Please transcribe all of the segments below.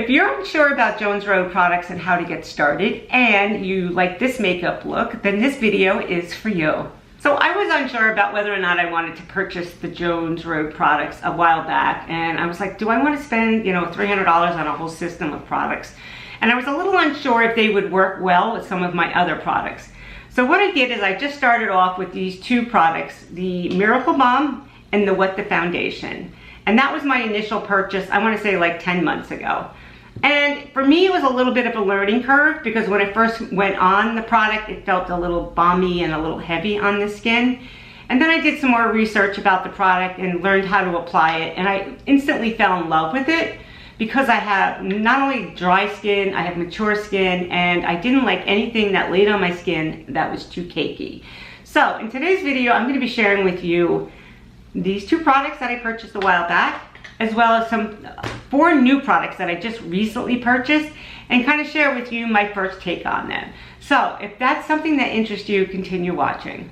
If you're unsure about Jones Road products and how to get started, and you like this makeup look, then this video is for you. So I was unsure about whether or not I wanted to purchase the Jones Road products a while back, and I was like, do I want to spend, $300 on a whole system of products? And I was a little unsure if they would work well with some of my other products. So what I did is I just started off with these two products, the Miracle Balm and the What the Foundation. And that was my initial purchase, I want to say like 10 months ago. And for me, it was a little bit of a learning curve because when I first went on the product, it felt a little balmy and a little heavy on the skin. And then I did some more research about the product and learned how to apply it. And I instantly fell in love with it because I have not only dry skin, I have mature skin, and I didn't like anything that laid on my skin that was too cakey. So in today's video, I'm going to be sharing with you these two products that I purchased a while back, as well as some 4 new products that I just recently purchased, and kind of share with you my first take on them. So if that's something that interests you, continue watching.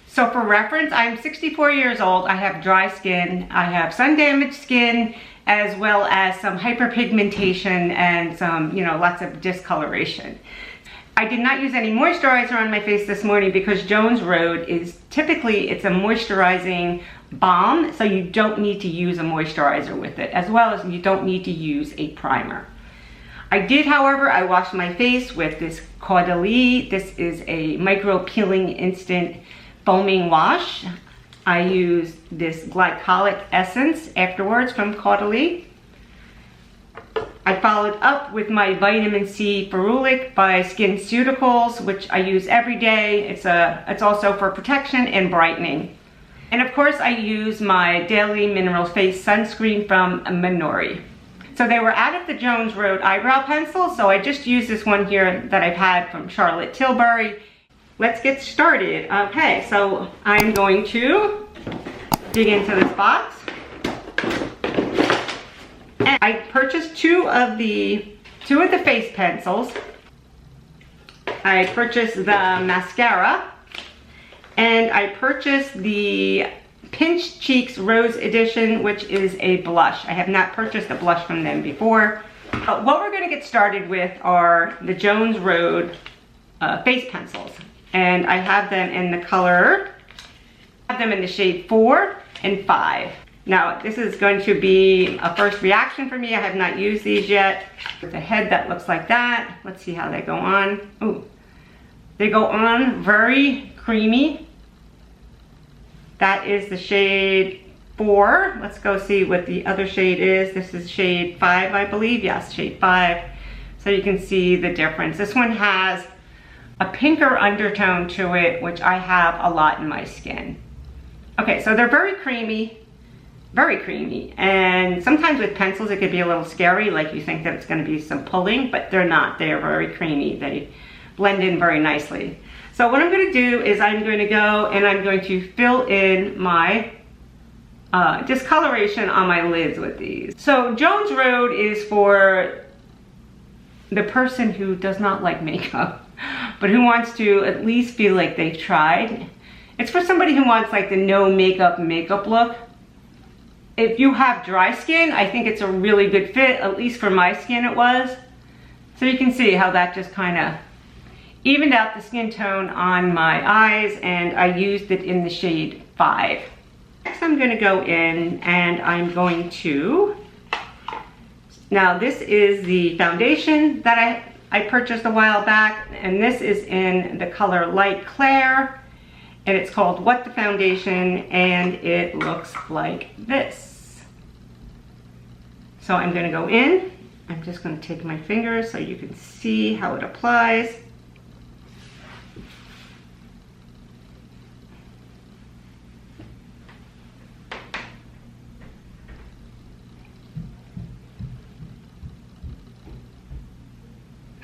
So for reference, I'm 64 years old, I have dry skin, I have sun damaged skin, as well as some hyperpigmentation and some, lots of discoloration. I did not use any moisturizer on my face this morning because Jones Road is typically, it's a moisturizing balm, so you don't need to use a moisturizer with it, as well as you don't need to use a primer. I did, however, I washed my face with this Caudalie. This is a micro peeling instant foaming wash. I used this glycolic essence afterwards from Caudalie. I followed up with my vitamin C Ferulic by SkinCeuticals, which I use every day. It's also for protection and brightening. And of course, I use my Daily Mineral Face Sunscreen from Minori. So they were out of the Jones Road eyebrow pencil, so I just used this one here that I've had from Charlotte Tilbury. Let's get started. Okay, so I'm going to dig into this box. And I purchased two of the face pencils. I purchased the mascara, and I purchased the Pinch Cheeks Rose Edition, which is a blush. I have not purchased a blush from them before. What we're going to get started with are the Jones Road face pencils, and I have them in the color. I have them in the shade 4 and 5. Now, this is going to be a first reaction for me. I have not used these yet. With a head that looks like that. Let's see how they go on. Ooh, they go on very creamy. That is the shade 4. Let's go see what the other shade is. This is shade 5, I believe. Yes, shade 5. So you can see the difference. This one has a pinker undertone to it, which I have a lot in my skin. Okay, so they're very creamy. Very creamy, and sometimes with pencils it could be a little scary, like you think that it's going to be some pulling, but they're not. They are very creamy. They blend in very nicely. So what I'm going to do is I'm going to go and I'm going to fill in my discoloration on my lids with these. So Jones Road is for the person who does not like makeup, but who wants to at least feel like they've tried. It's for somebody who wants like the no makeup look. If you have dry skin, I think it's a really good fit, at least for my skin it was. So you can see how that just kind of evened out the skin tone on my eyes, and I used it in the shade 5. Next I'm going to go in and I'm going to, now this is the foundation that I purchased a while back, and this is in the color Light Clair. And it's called What the Foundation, and it looks like this. So I'm going to go in. I'm just going to take my fingers so you can see how it applies.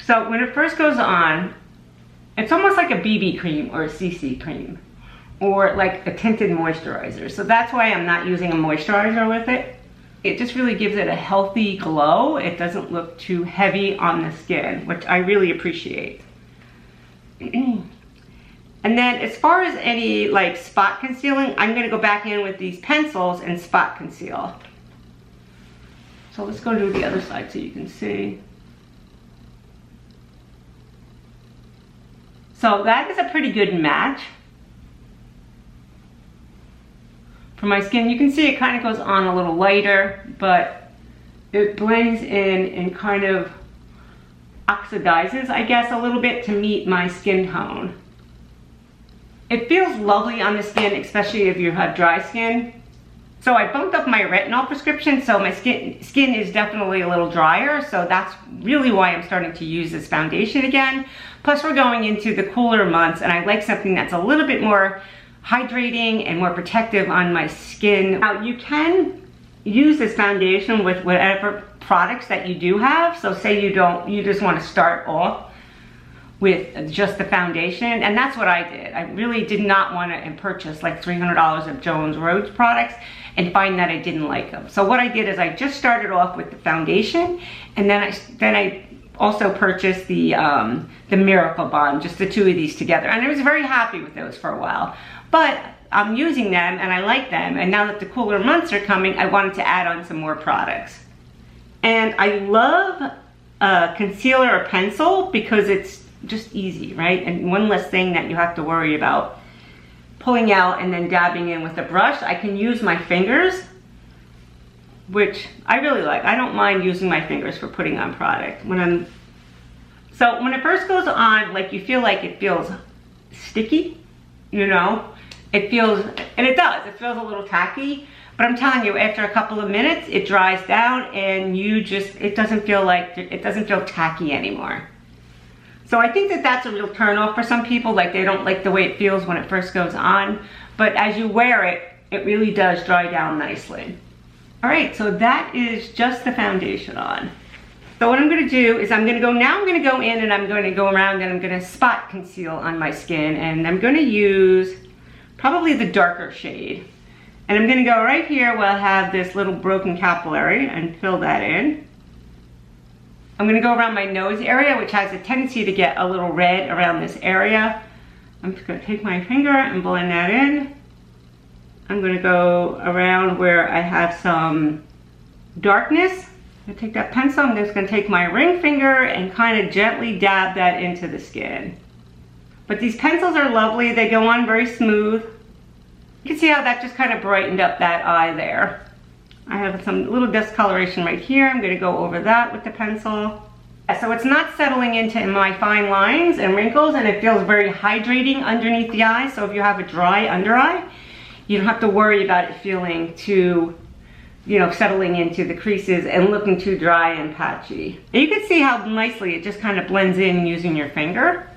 So when it first goes on, it's almost like a BB cream or a CC cream, or like a tinted moisturizer. So that's why I'm not using a moisturizer with it. It just really gives it a healthy glow. It doesn't look too heavy on the skin, which I really appreciate. And then as far as any like spot concealing, I'm gonna go back in with these pencils and spot conceal. So let's go to the other side so you can see. So that is a pretty good match for my skin. You can see it kind of goes on a little lighter, but it blends in and kind of oxidizes, I guess, a little bit to meet my skin tone. It feels lovely on the skin, especially if you have dry skin. So I bumped up my retinol prescription, so my skin is definitely a little drier, so that's really why I'm starting to use this foundation again. Plus we're going into the cooler months, and I like something that's a little bit more hydrating and more protective on my skin. Now you can use this foundation with whatever products that you do have. So say you just want to start off with just the foundation, and that's what I did. I really did not want to purchase like $300 of Jones Road's products and find that I didn't like them. So what I did is I just started off with the foundation, and then I also purchased the Miracle Balm, just the two of these together, and I was very happy with those for a while. But I'm using them and I like them, and now that the cooler months are coming, I wanted to add on some more products. And I love concealer or pencil because it's just easy, right? And one less thing that you have to worry about pulling out and then dabbing in with a brush. I can use my fingers, which I really like. I don't mind using my fingers for putting on product. So when it first goes on, like you feel like it feels sticky, you know? It feels, and it does, it feels a little tacky, but I'm telling you, after a couple of minutes, it dries down and it doesn't feel tacky anymore. So I think that that's a real turn off for some people, like they don't like the way it feels when it first goes on, but as you wear it, it really does dry down nicely. All right, so that is just the foundation on. So what I'm gonna do is I'm gonna go in and I'm gonna go around and I'm gonna spot conceal on my skin, and I'm gonna use probably the darker shade. And I'm gonna go right here where I have this little broken capillary and fill that in. I'm gonna go around my nose area, which has a tendency to get a little red around this area. I'm just gonna take my finger and blend that in. I'm gonna go around where I have some darkness. I'm gonna take that pencil, I'm just gonna take my ring finger and kind of gently dab that into the skin. But these pencils are lovely, they go on very smooth. You can see how that just kind of brightened up that eye there. I have some little discoloration right here. I'm gonna go over that with the pencil. So it's not settling into my fine lines and wrinkles, and it feels very hydrating underneath the eye. So if you have a dry under eye, you don't have to worry about it feeling too, settling into the creases and looking too dry and patchy. And you can see how nicely it just kind of blends in using your finger.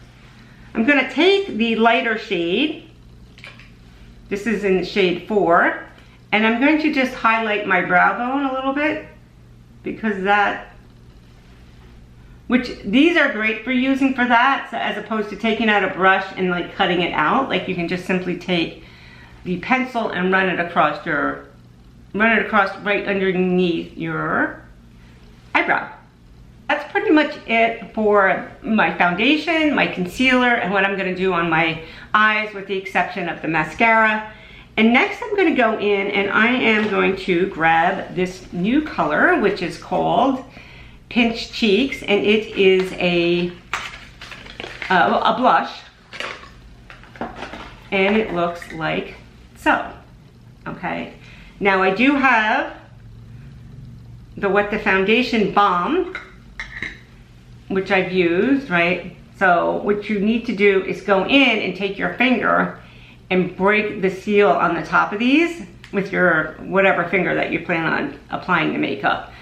I'm gonna take the lighter shade. This is in the shade 4. And I'm going to just highlight my brow bone a little bit, because these are great for using for that, so as opposed to taking out a brush and like cutting it out. Like you can just simply take the pencil and run it across right underneath your eyebrow. That's pretty much it for my foundation, my concealer, and what I'm gonna do on my eyes, with the exception of the mascara. And next I'm gonna go in and I am going to grab this new color, which is called Pinch Cheeks, and it is a blush, and it looks like so. Okay, now I do have the Wet the Foundation Balm, which I've used, right? So what you need to do is go in and take your finger and break the seal on the top of these with your whatever finger that you plan on applying the makeup.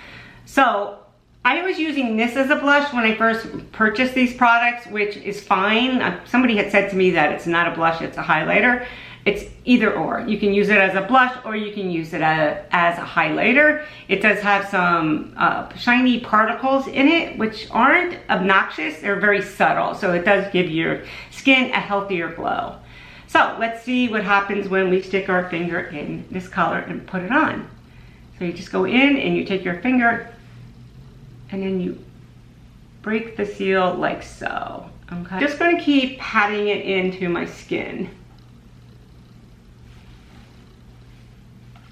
So I was using this as a blush when I first purchased these products, which is fine. Somebody had said to me that it's not a blush, it's a highlighter. It's either or. You can use it as a blush or you can use it as a highlighter. It does have some shiny particles in it, which aren't obnoxious. They're very subtle, so it does give your skin a healthier glow. So let's see what happens when we stick our finger in this color and put it on. So you just go in and you take your finger and then you break the seal like so. Okay. Just gonna keep patting it into my skin.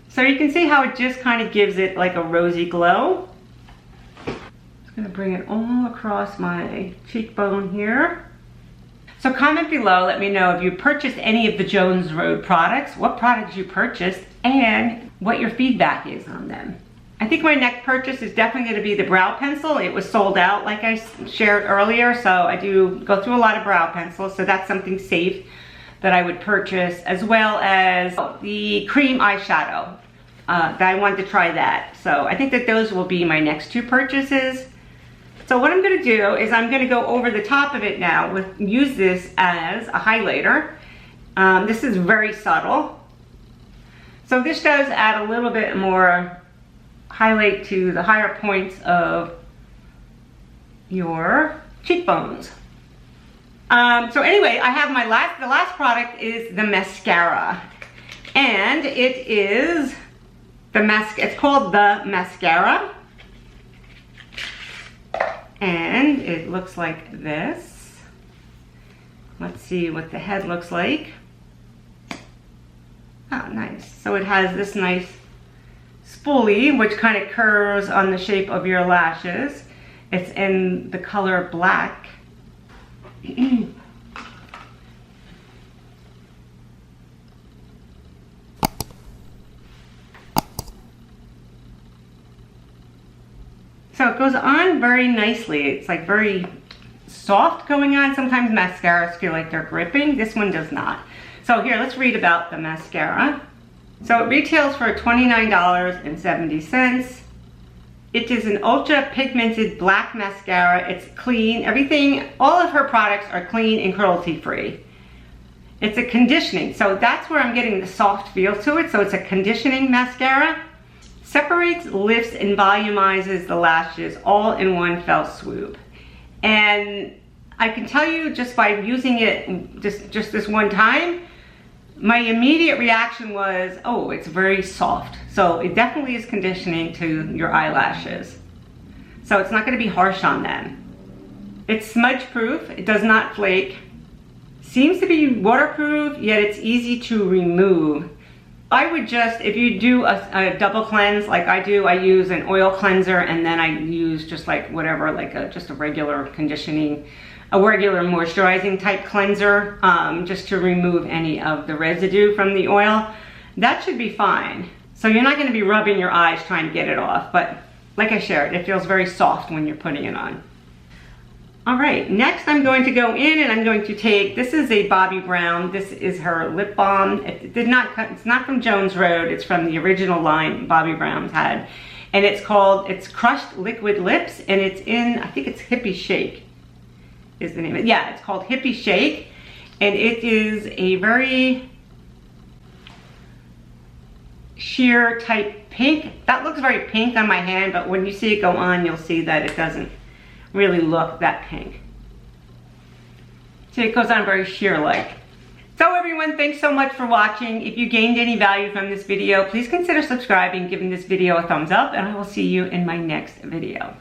So you can see how it just kind of gives it like a rosy glow. gonna bring it all across my cheekbone here. So comment below, let me know if you purchased any of the Jones Road products, what products you purchased, and what your feedback is on them. I think my next purchase is definitely gonna be the brow pencil. It was sold out like I shared earlier, so I do go through a lot of brow pencils, so that's something safe that I would purchase, as well as the cream eyeshadow. That I wanted to try that. So I think that those will be my next two purchases. So what I'm gonna do is I'm gonna go over the top of it now, use this as a highlighter. This is very subtle. So this does add a little bit more highlight to the higher points of your cheekbones. So anyway, I have the last product is the mascara. And it is it's called the Mascara. And it looks like this. Let's see what the head looks like. Oh, nice. So it has this nice spoolie, which kind of curves on the shape of your lashes. It's in the color black. So it goes on very nicely. It's like very soft going on. Sometimes mascaras feel like they're gripping. This one does not. So here, let's read about the mascara. So it retails for $29.70. It is an ultra pigmented black mascara. It's clean. All of her products are clean and cruelty free. It's a conditioning. So that's where I'm getting the soft feel to it. So it's a conditioning mascara. Separates, lifts, and volumizes the lashes all in one fell swoop. And I can tell you just by using it just this one time, my immediate reaction was, oh, it's very soft. So it definitely is conditioning to your eyelashes. So it's not gonna be harsh on them. It's smudge proof, it does not flake. Seems to be waterproof, yet it's easy to remove. I would just, if you do a double cleanse like I do, I use an oil cleanser and then I use just like whatever, like just a regular conditioning, a regular moisturizing type cleanser, just to remove any of the residue from the oil. That should be fine. So you're not gonna be rubbing your eyes trying to get it off, but like I shared, it feels very soft when you're putting it on. All right, next I'm going to go in and I'm going to take, this is a Bobbi Brown. This is her lip balm. It's not from Jones Road. It's from the original line Bobbi Brown's had. And it's Crushed Liquid Lips, and it's in, I think it's Hippie Shake is the name of it. Yeah, it's called Hippie Shake. And it is a very sheer type pink. That looks very pink on my hand, but when you see it go on, you'll see that it doesn't really look that pink. So it goes on very sheer-like. So everyone, thanks so much for watching. If you gained any value from this video, please consider subscribing, giving this video a thumbs up, and I will see you in my next video.